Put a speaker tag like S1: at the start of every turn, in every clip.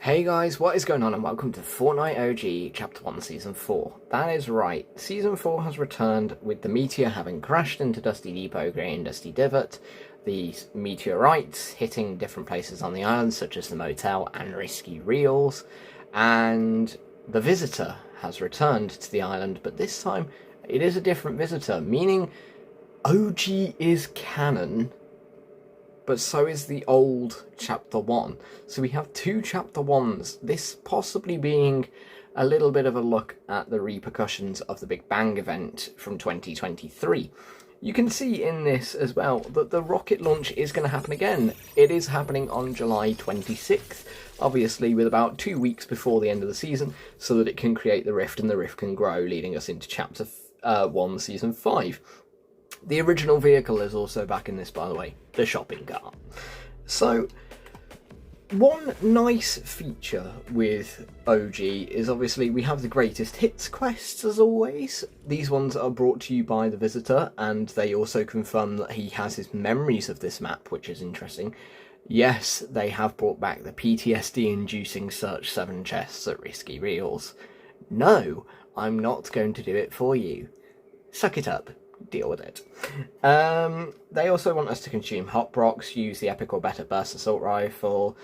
S1: Hey guys, what is going on and welcome to Fortnite OG Chapter 1 Season 4. That is right, Season 4 has returned with the meteor having crashed into Dusty Depot, creating Dusty Divot, the meteorites hitting different places on the island such as the motel and Risky Reels, and the visitor has returned to the island, but this time it is a different visitor, meaning OG is canon, but so is the old Chapter 1. So we have two Chapter 1s, this possibly being a little bit of a look at the repercussions of the Big Bang event from 2023. You can see in this as well that the rocket launch is going to happen again. It is happening on July 26th, obviously with about 2 weeks before the end of the season, so that it can create the rift and the rift can grow, leading us into Chapter 1 Season 5. The original vehicle is also back in this, by the way, the shopping cart. So, one nice feature with OG is obviously we have the greatest hits quests as always. These ones are brought to you by the visitor, and they also confirm that he has his memories of this map, which is interesting. Yes, they have brought back the PTSD-inducing search 7 chests at Risky Reels. No, I'm not going to do it for you. Suck it up. Deal with it. They also want us to consume hot rocks, use the epic or better burst assault rifle,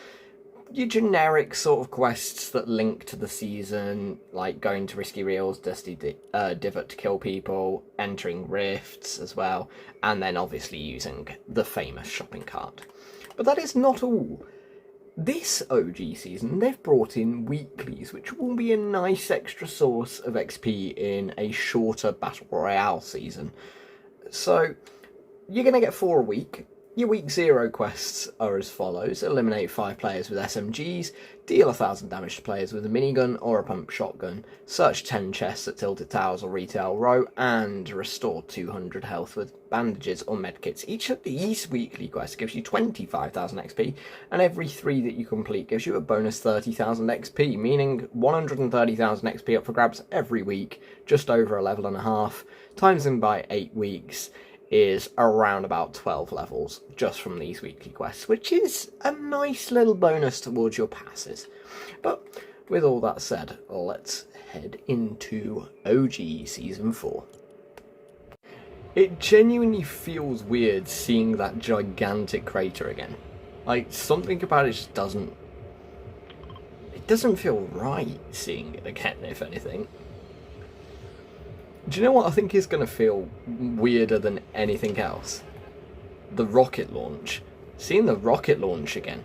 S1: your generic sort of quests that link to the season, like going to Risky Reels, Dusty Divot to kill people, entering rifts as well, and then obviously using the famous shopping cart. But that is not all. This OG season, they've brought in weeklies, which will be a nice extra source of XP in a shorter Battle Royale season. So, you're going to get 4 a week. Your week 0 quests are as follows: eliminate 5 players with SMGs, deal 1,000 damage to players with a minigun or a pump shotgun, search 10 chests at Tilted Towers or Retail Row, and restore 200 health with bandages or medkits. Each of these weekly quests gives you 25,000 XP, and every 3 that you complete gives you a bonus 30,000 XP, meaning 130,000 XP up for grabs every week, just over a level and a half, times them by 8 weeks. Is around about 12 levels just from these weekly quests, which is a nice little bonus towards your passes. But with all that said, let's head into OG Season 4. It genuinely feels weird seeing that gigantic crater again. Like, something about it just doesn't feel right seeing it again, if anything. Do you know what I think is going to feel weirder than anything else? The rocket launch. Seeing the rocket launch again.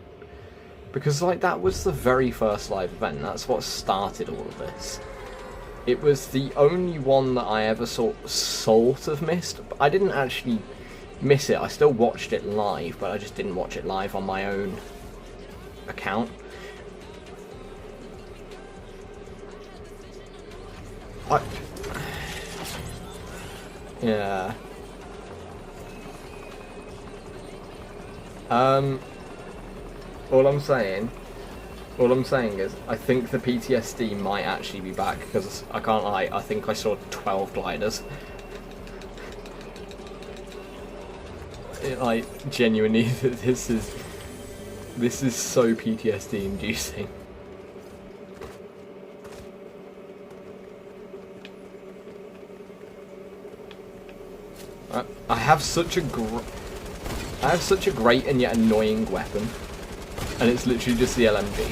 S1: Because, like, that was the very first live event. That's what started all of this. It was the only one that I ever sort of missed. I didn't actually miss it. I still watched it live, but I just didn't watch it live on my own account. Yeah. All I'm saying is I think the PTSD might actually be back, because I can't lie, I think I saw 12 gliders. Like, genuinely, this is so PTSD inducing. I have such a great and yet annoying weapon, and it's literally just the LMG.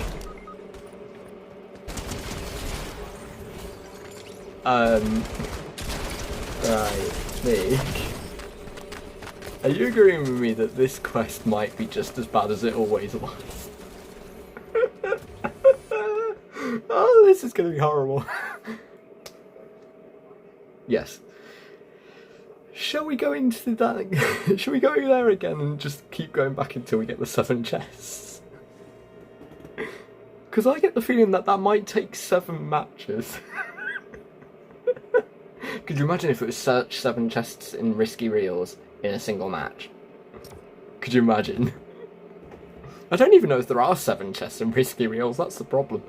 S1: Right, Nick. Are you agreeing with me that this quest might be just as bad as it always was? Oh, this is going to be horrible. Yes. Shall we go into that? Shall we go there again and just keep going back until we get the 7 chests? Because I get the feeling that might take 7 matches. Could you imagine if it was search 7 chests in Risky Reels in a single match? Could you imagine? I don't even know if there are 7 chests in Risky Reels, that's the problem.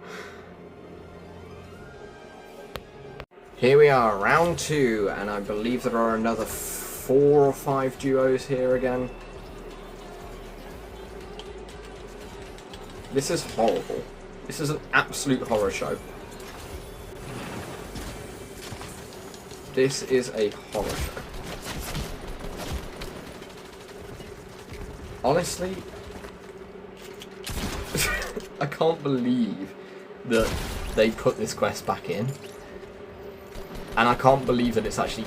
S1: Here we are, round 2, and I believe there are another 4 or 5 duos here again. This is horrible. This is an absolute horror show. This is a horror show. Honestly, I can't believe that they put this quest back in. And I can't believe that it's actually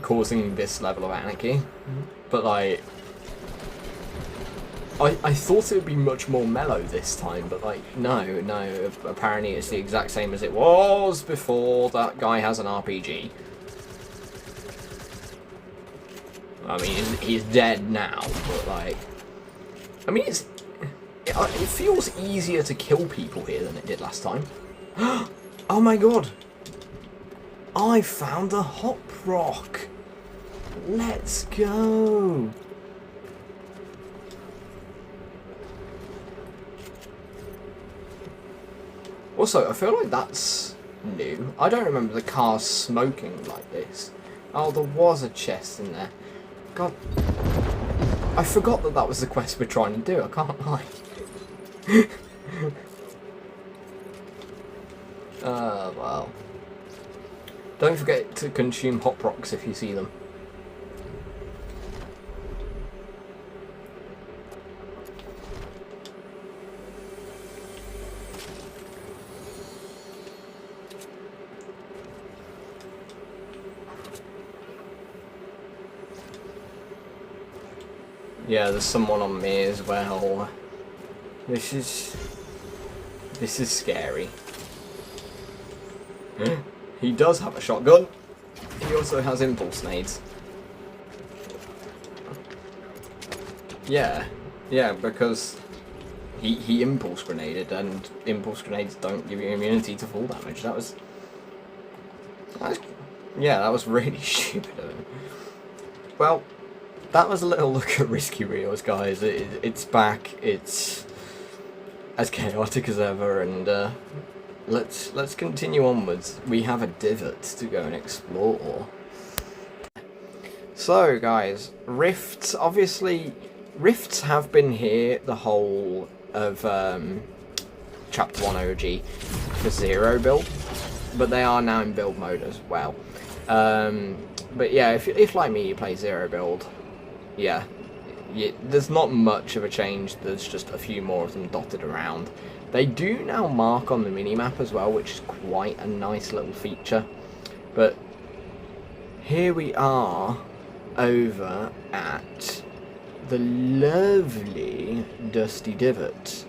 S1: causing this level of anarchy. But like, I thought it would be much more mellow this time, but like, no, apparently it's the exact same as it was before. That guy has an RPG. I mean, he's dead now, but like, I mean, it feels easier to kill people here than it did last time. Oh my god! I found the hop rock! Let's go! Also, I feel like that's new. I don't remember the car smoking like this. Oh, there was a chest in there. God. I forgot that that was the quest we're trying to do, I can't lie. Well. Don't forget to consume hop rocks if you see them. Yeah, there's someone on me as well. This is scary. He does have a shotgun. He also has impulse nades. Yeah, because he impulse grenaded, and impulse grenades don't give you immunity to full damage. That was really stupid of him. Well, that was a little look at Risky Reels, guys. It's back. It's as chaotic as ever, and let's continue onwards. We have a divot to go and explore. So, guys, rifts. Obviously, rifts have been here the whole of Chapter 1 OG for Zero build, but they are now in build mode as well. But yeah, if like me, you play Zero build. Yeah, there's not much of a change, there's just a few more of them dotted around. They do now mark on the minimap as well, which is quite a nice little feature. But here we are over at the lovely Dusty Divot.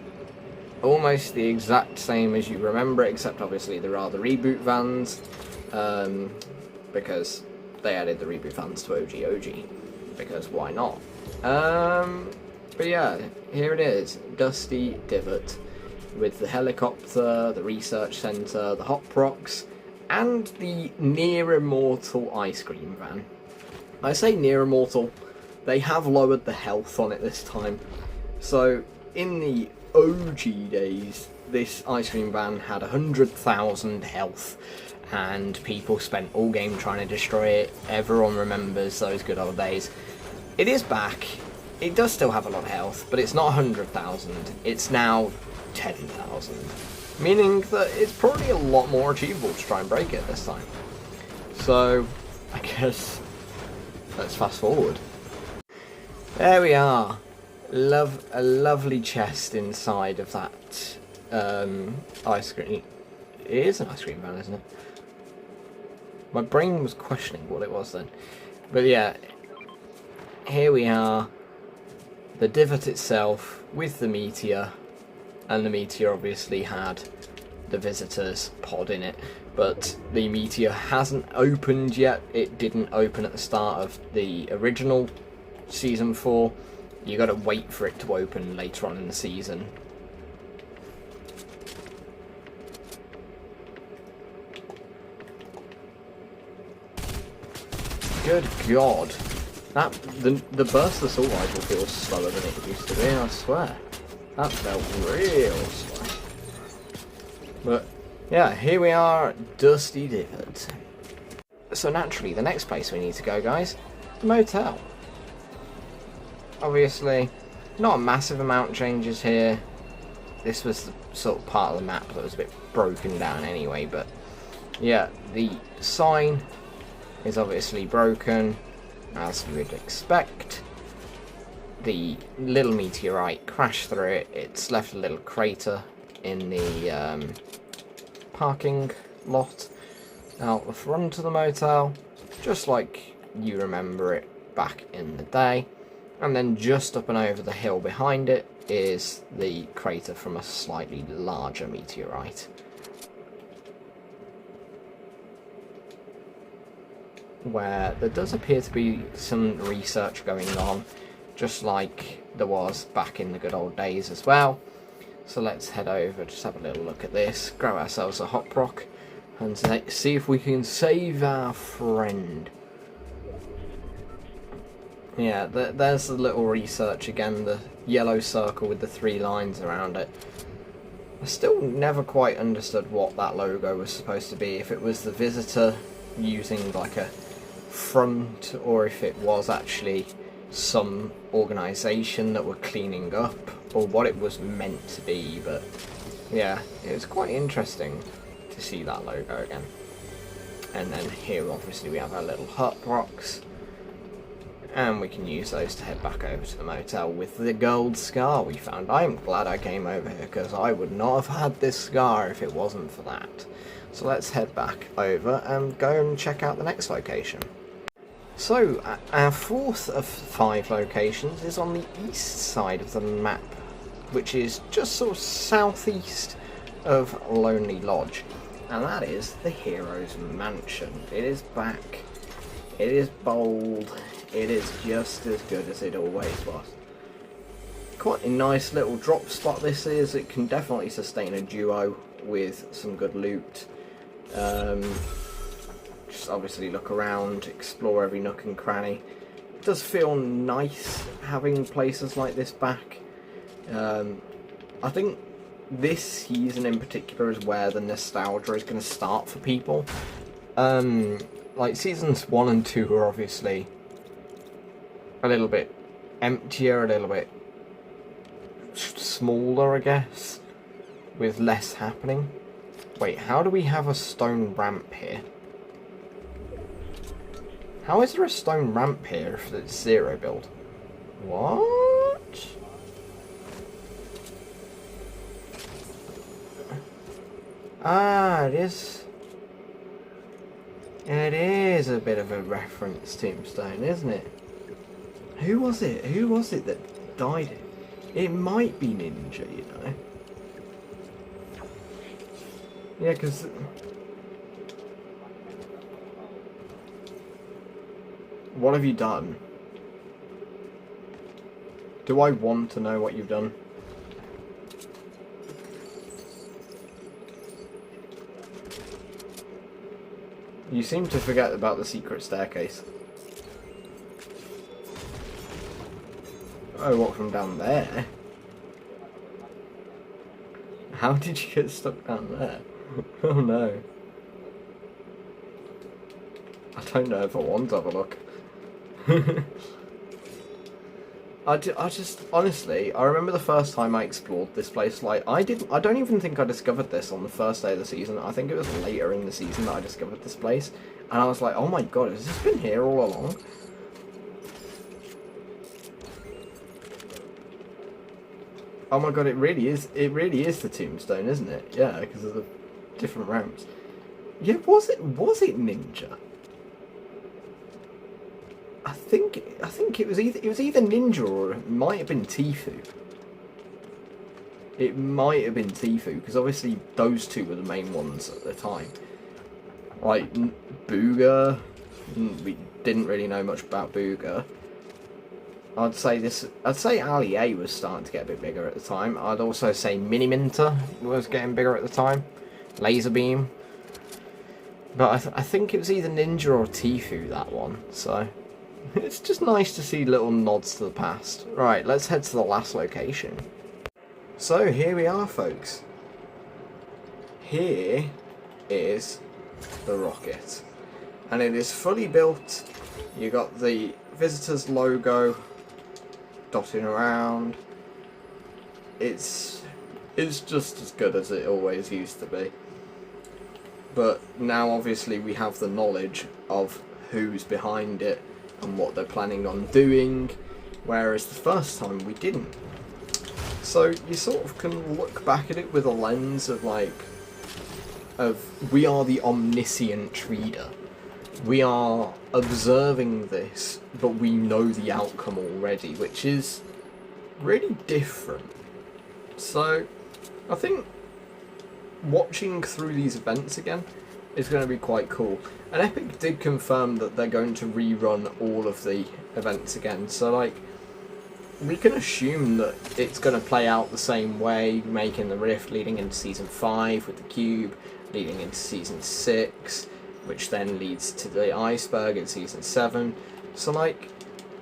S1: Almost the exact same as you remember it, except obviously there are the reboot vans, because they added the reboot vans to OG. Because why not? But yeah, here it is, Dusty Divot, with the helicopter, the research centre, the hop rocks, and the near immortal ice cream van. I say near immortal, they have lowered the health on it this time. So in the OG days, this ice cream van had 100,000 health, and people spent all game trying to destroy it. Everyone remembers those good old days. It is back. It does still have a lot of health, but it's not 100,000. It's now 10,000. Meaning that it's probably a lot more achievable to try and break it this time. So, I guess, let's fast forward. There we are. A lovely chest inside of that ice cream. It is an ice cream van, isn't it? My brain was questioning what it was then. But yeah, here we are. The divot itself with the meteor. And the meteor obviously had the visitors pod in it. But the meteor hasn't opened yet. It didn't open at the start of the original Season 4. You gotta wait for it to open later on in the season. Good God. The burst assault rifle feels slower than it used to be, I swear. That felt real slow. But yeah, here we are at Dusty Divot. So naturally, the next place we need to go, guys, the motel. Obviously, not a massive amount changes here. This was the sort of part of the map that was a bit broken down anyway, but yeah, the sign is obviously broken, as you would expect. The little meteorite crashed through it. It's left a little crater in the parking lot out the front of the motel, just like you remember it back in the day. And then just up and over the hill behind it is the crater from a slightly larger meteorite. Where there does appear to be some research going on, just like there was back in the good old days as well. So let's head over, just have a little look at this, grab ourselves a hot rock, and see if we can save our friend. Yeah, there's the little research again, the yellow circle with the 3 lines around it. I still never quite understood what that logo was supposed to be, if it was the visitor using like a front, or if it was actually some organisation that were cleaning up, or what it was meant to be. But yeah, it was quite interesting to see that logo again. And then here obviously we have our little hut rocks, and we can use those to head back over to the motel with the gold scar we found. I'm glad I came over here, because I would not have had this scar if it wasn't for that. So let's head back over and go and check out the next location. So, our 4th of 5 locations is on the east side of the map, which is just sort of southeast of Lonely Lodge, and that is the Hero's Mansion. It is back, it is bold, it is just as good as it always was. Quite a nice little drop spot this is. It can definitely sustain a duo with some good loot. Just obviously look around, explore every nook and cranny. It does feel nice having places like this back. I think this season in particular is where the nostalgia is going to start for people. Like seasons 1 and 2 are obviously a little bit emptier, a little bit smaller, I guess, with less happening. Wait, how do we have a stone ramp here? How is there a stone ramp here if it's 0 build? What? Ah, it is. It is a bit of a reference tombstone, isn't it? Who was it? Who was it that died? It might be Ninja, you know. Yeah, because... What have you done? Do I want to know what you've done? You seem to forget about the secret staircase. Oh, what, from down there? How did you get stuck down there? Oh no. I don't know if I want to have a look. I just, honestly, I remember the first time I explored this place, like, I don't even think I discovered this on the first day of the season. I think it was later in the season that I discovered this place, and I was like, oh my god, has this been here all along? Oh my god, it really is the tombstone, isn't it? Yeah, because of the different ramps. Yeah, was it Ninja? I think it was either Ninja or it might have been Tifu. It might have been Tifu, because obviously those two were the main ones at the time. Like Booga, we didn't really know much about Booga. I'd say Ali A was starting to get a bit bigger at the time. I'd also say Mini Minter was getting bigger at the time. Laser Beam. But I think it was either Ninja or Tifu, that one, so... It's just nice to see little nods to the past. Right, let's head to the last location. So, here we are, folks. Here is the rocket. And it is fully built. You got the visitor's logo dotting around. It's it's just as good as it always used to be. But now obviously we have the knowledge of who's behind it and what they're planning on doing, whereas the first time we didn't. So you sort of can look back at it with a lens of we are the omniscient reader. We are observing this, but we know the outcome already, which is really different. So I think watching through these events again is going to be quite cool. And Epic did confirm that they're going to rerun all of the events again, so like, we can assume that it's going to play out the same way, making the rift leading into Season 5 with the cube, leading into Season 6, which then leads to the iceberg in Season 7. So like,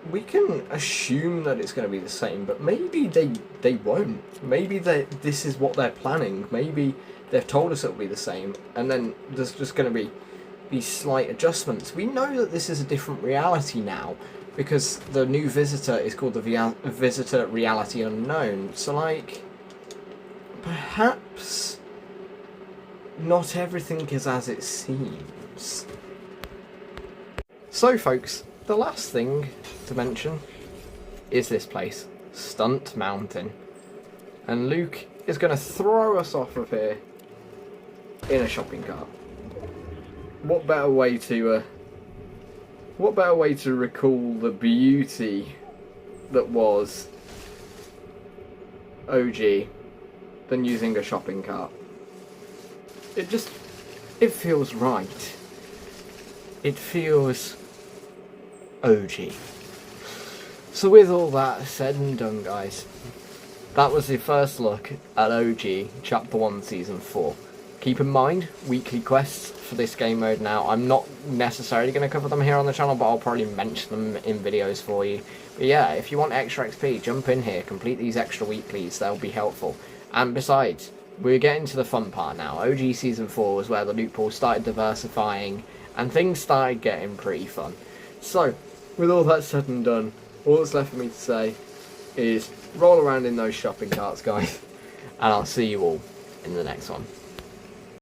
S1: we can assume that it's going to be the same, but maybe they won't. Maybe this is what they're planning. Maybe they've told us it'll be the same, and then there's just going to be these slight adjustments. We know that this is a different reality now, because the new visitor is called the Visitor Reality Unknown. So like, perhaps not everything is as it seems. So folks, the last thing to mention is this place, Stunt Mountain. And Luke is going to throw us off of here in a shopping cart. What better way to recall the beauty that was OG than using a shopping cart? It feels right. It feels OG. So with all that said and done, guys, that was the first look at OG Chapter 1 Season 4. Keep in mind, weekly quests for this game mode now. I'm not necessarily going to cover them here on the channel, but I'll probably mention them in videos for you. But yeah, if you want extra XP, jump in here, complete these extra weeklies, they'll be helpful. And besides, we're getting to the fun part now. OG Season 4 was where the loot pool started diversifying, and things started getting pretty fun. So, with all that said and done, all that's left for me to say is roll around in those shopping carts, guys, and I'll see you all in the next one.